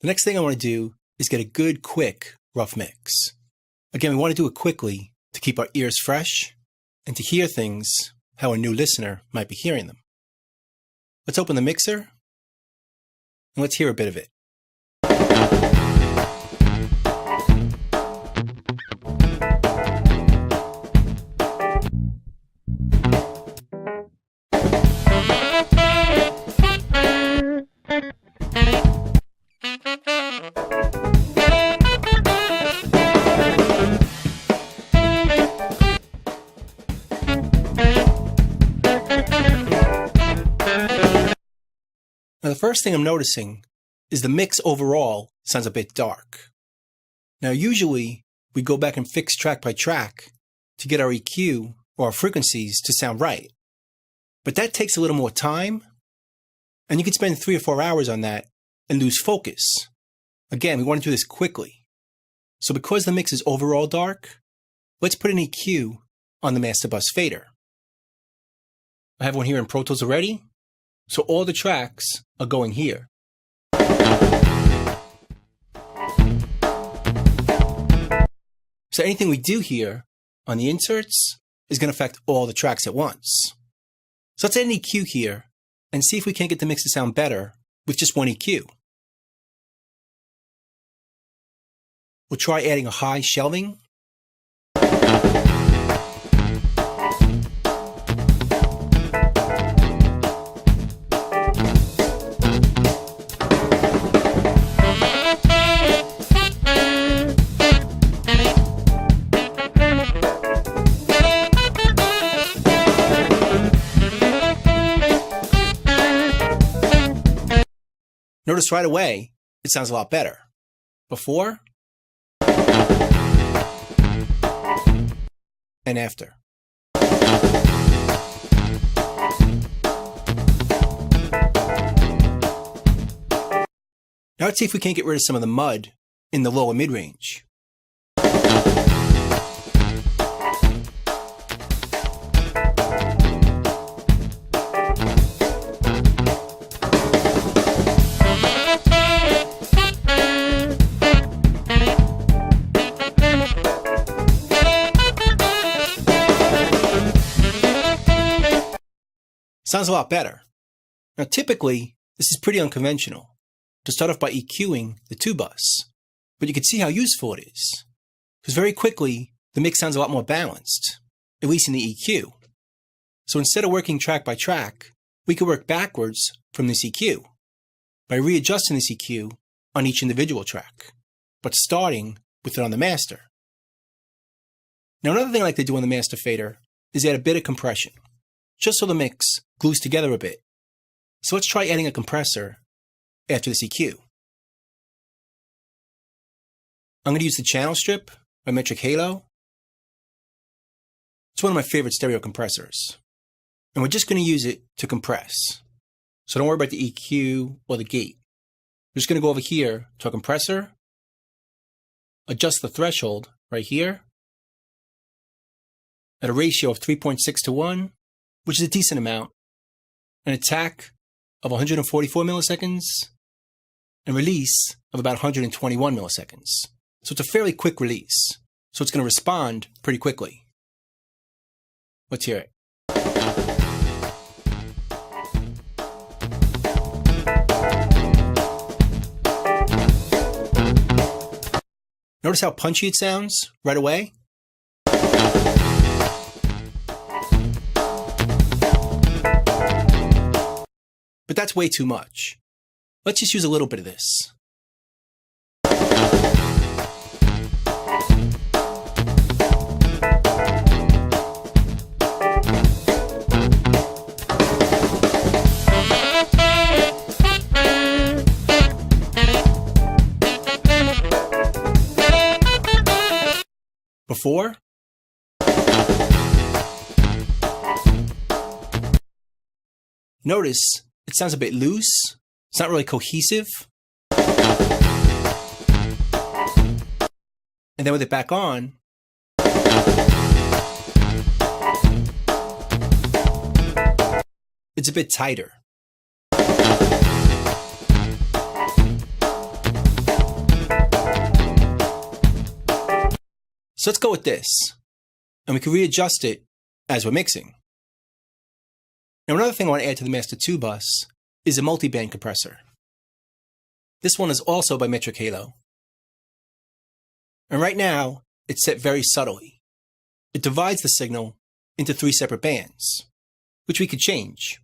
The next thing I want to do is get a good, quick, rough mix. Again, we want to do it quickly to keep our ears fresh and to hear things how a new listener might be hearing them. Let's open the mixer and let's hear a bit of it. Now, the first thing I'm noticing is the mix overall sounds a bit dark. Now, usually we go back and fix track by track to get our EQ or our frequencies to sound right. But that takes a little more time, and you can spend 3 or 4 hours on that and lose focus. Again, we want to do this quickly. So because the mix is overall dark, let's put an EQ on the master bus fader. I have one here in Pro Tools already. So all the tracks are going here. So anything we do here on the inserts is going to affect all the tracks at once. So let's add an EQ here and see if we can't get the mix to sound better with just one EQ. We'll try adding a high shelving. Notice right away, it sounds a lot better. Before and after. Now let's see if we can't get rid of some of the mud in the lower mid-range. Sounds a lot better. Now typically, this is pretty unconventional, to start off by EQing the 2-bus, but you can see how useful it is, because very quickly, the mix sounds a lot more balanced, at least in the EQ. So instead of working track by track, we could work backwards from this EQ, by readjusting this EQ on each individual track, but starting with it on the master. Now another thing I like to do on the master fader is add a bit of compression, just so the mix glues together a bit. So let's try adding a compressor after this EQ. I'm going to use the channel strip by Metric Halo. It's one of my favorite stereo compressors. And we're just going to use it to compress. So don't worry about the EQ or the gate. We're just going to go over here to our compressor, adjust the threshold right here at a ratio of 3.6 to 1, which is a decent amount, an attack of 144 milliseconds, and release of about 121 milliseconds. So it's a fairly quick release. So it's going to respond pretty quickly. Let's hear it. Notice how punchy it sounds right away? But that's way too much. Let's just use a little bit of this. Before, notice it sounds a bit loose. It's not really cohesive. And then with it back on, it's a bit tighter. So let's go with this, and we can readjust it as we're mixing. Now another thing I want to add to the Master 2 bus is a multi-band compressor. This one is also by Metric Halo. And right now, it's set very subtly. It divides the signal into 3 separate bands, which we could change: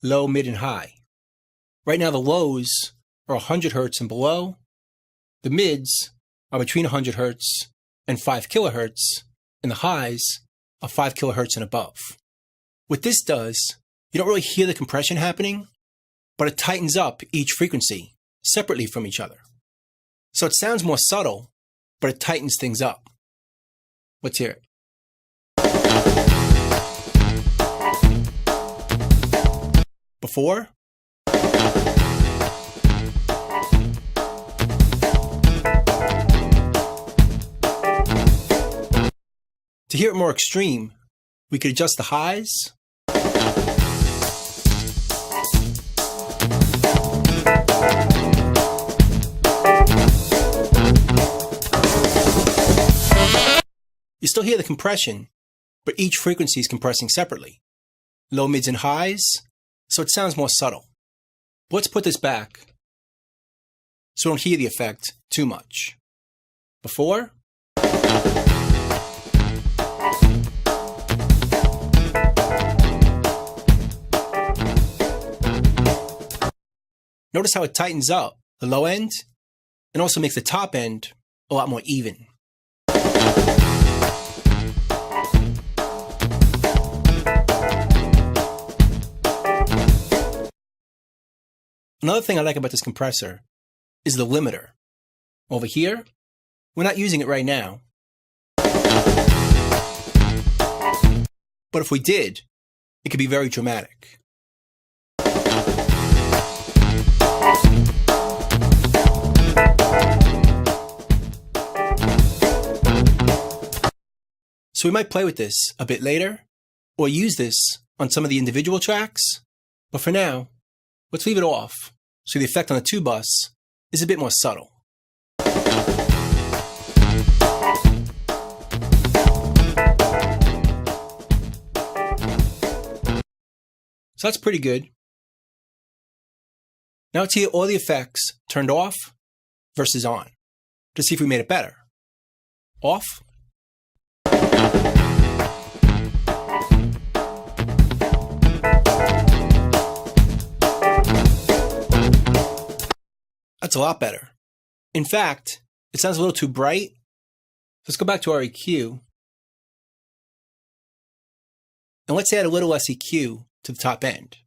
low, mid, and high. Right now the lows are 100 Hz and below. The mids are between 100 Hz and 5 kHz, and the highs are 5 kHz and above. What this does, you don't really hear the compression happening, but it tightens up each frequency separately from each other. So it sounds more subtle, but it tightens things up. Let's hear it. Before. To hear it more extreme, we could adjust the highs. You still hear the compression, but each frequency is compressing separately. Low, mids, and highs, so it sounds more subtle. But let's put this back so we don't hear the effect too much. Before. Notice how it tightens up the low end and also makes the top end a lot more even. Another thing I like about this compressor is the limiter. Over here, we're not using it right now. But if we did, it could be very dramatic. So we might play with this a bit later, or use this on some of the individual tracks, but for now, let's leave it off so the effect on the 2 bus is a bit more subtle. So that's pretty good. Now let's hear all the effects turned off versus on to see if we made it better. Off. That's a lot better. In fact, it sounds a little too bright. Let's go back to our EQ. And let's add a little less EQ to the top end.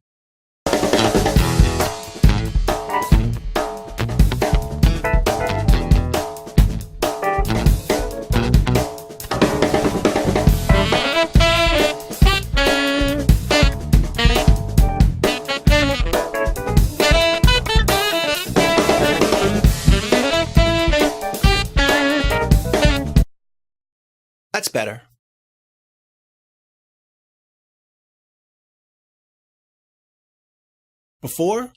That's better. Before.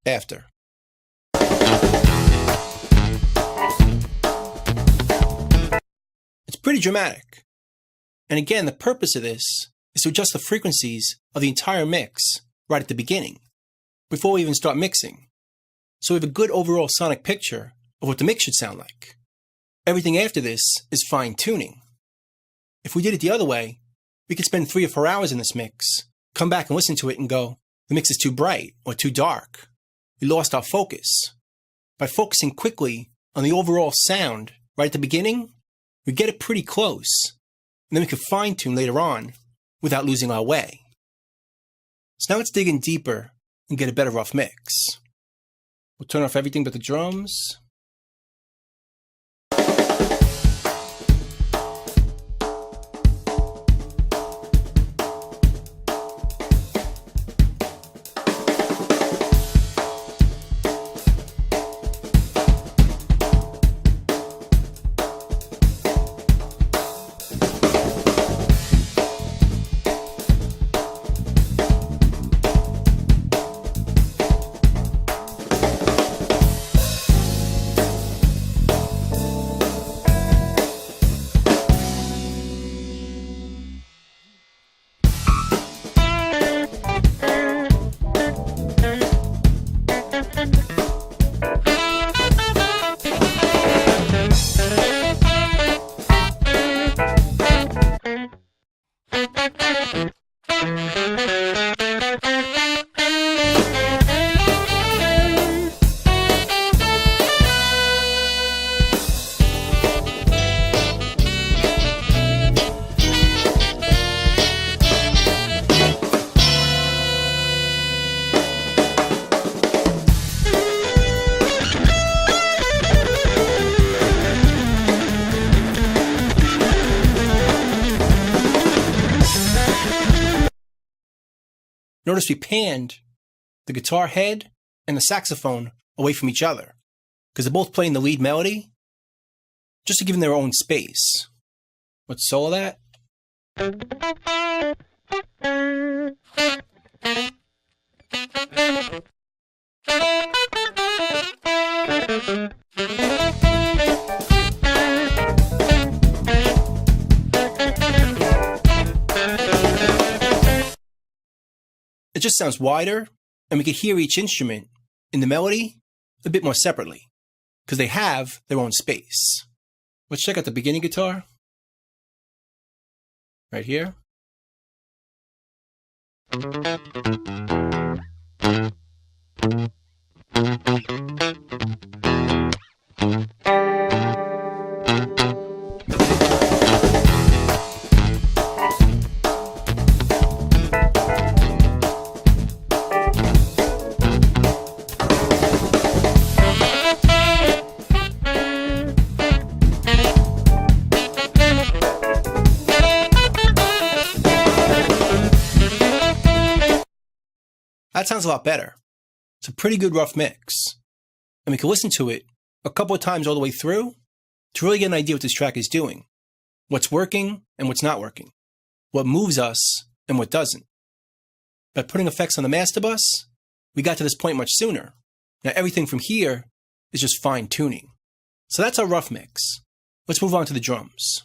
After. It's pretty dramatic. And again, the purpose of this is to adjust the frequencies of the entire mix right at the beginning, before we even start mixing. So we have a good overall sonic picture of what the mix should sound like. Everything after this is fine-tuning. If we did it the other way, we could spend 3 or 4 hours in this mix, come back and listen to it and go, the mix is too bright or too dark. We lost our focus. By focusing quickly on the overall sound right at the beginning, we get it pretty close, and then we can fine-tune later on without losing our way. So now let's dig in deeper and get a better rough mix. We'll turn off everything but the drums. Notice we panned the guitar head and the saxophone away from each other because they're both playing the lead melody just to give them their own space. Let's solo that. It just sounds wider, and we can hear each instrument in the melody a bit more separately because they have their own space. Let's check out the beginning guitar right here. That sounds a lot better. It's a pretty good rough mix. And we can listen to it a couple of times all the way through to really get an idea what this track is doing, what's working and what's not working, what moves us and what doesn't. By putting effects on the master bus, we got to this point much sooner. Now everything from here is just fine tuning. So that's our rough mix. Let's move on to the drums.